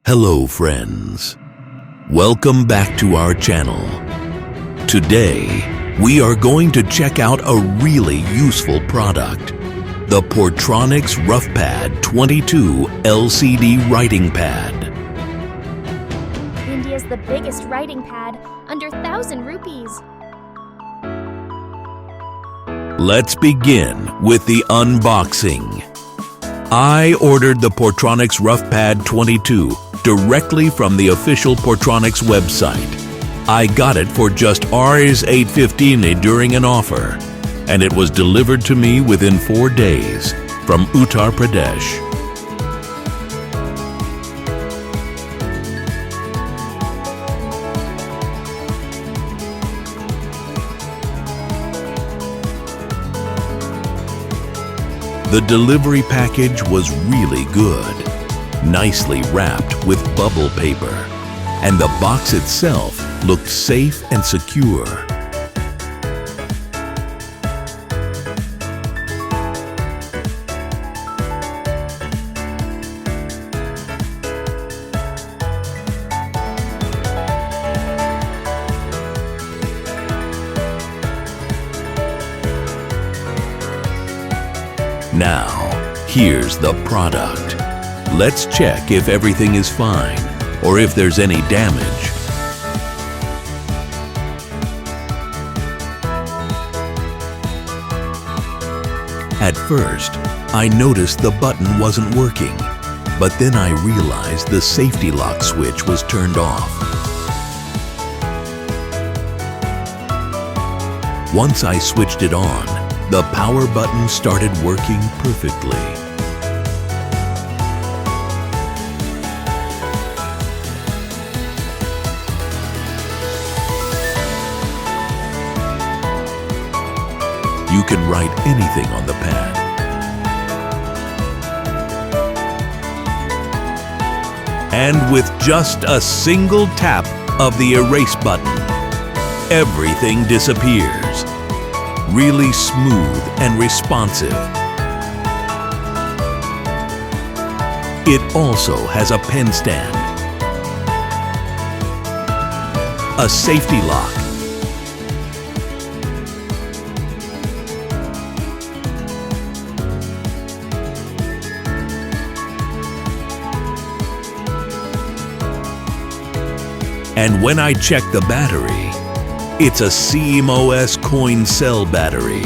Hello friends, welcome back to our channel. Today, we are going to check out a really useful product, the Portronics Ruffpad 22 LCD Writing Pad. India's the biggest writing pad, under 1,000 rupees. Let's begin with the unboxing. I ordered the Portronics Ruffpad 22 directly from the official Portronics website. I got it for just Rs 815 during an offer, and it was delivered to me within 4 days from Uttar Pradesh. The delivery package was really good, nicely wrapped with bubble paper, and the box itself looked safe and secure. Now, here's the product. Let's check if everything is fine or if there's any damage. At first, I noticed the button wasn't working, but then I realized the safety lock switch was turned off. Once I switched it on, the power button started working perfectly. You can write anything on the pad. And with just a single tap of the erase button, everything disappears. Really smooth and responsive. It also has a pen stand, a safety lock, and when I check the battery, it's a CMOS coin cell battery.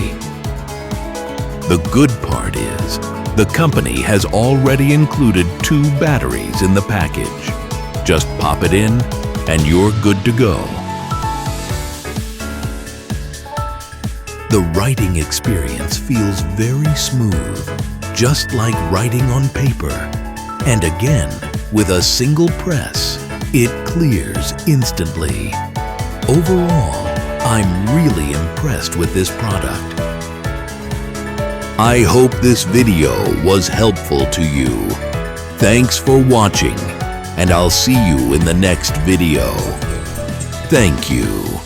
The good part is, the company has already included 2 batteries in the package. Just pop it in, and you're good to go. The writing experience feels very smooth, just like writing on paper. And again, with a single press, it clears instantly. Overall, I'm really impressed with this product. I hope this video was helpful to you. Thanks for watching, and I'll see you in the next video. Thank you.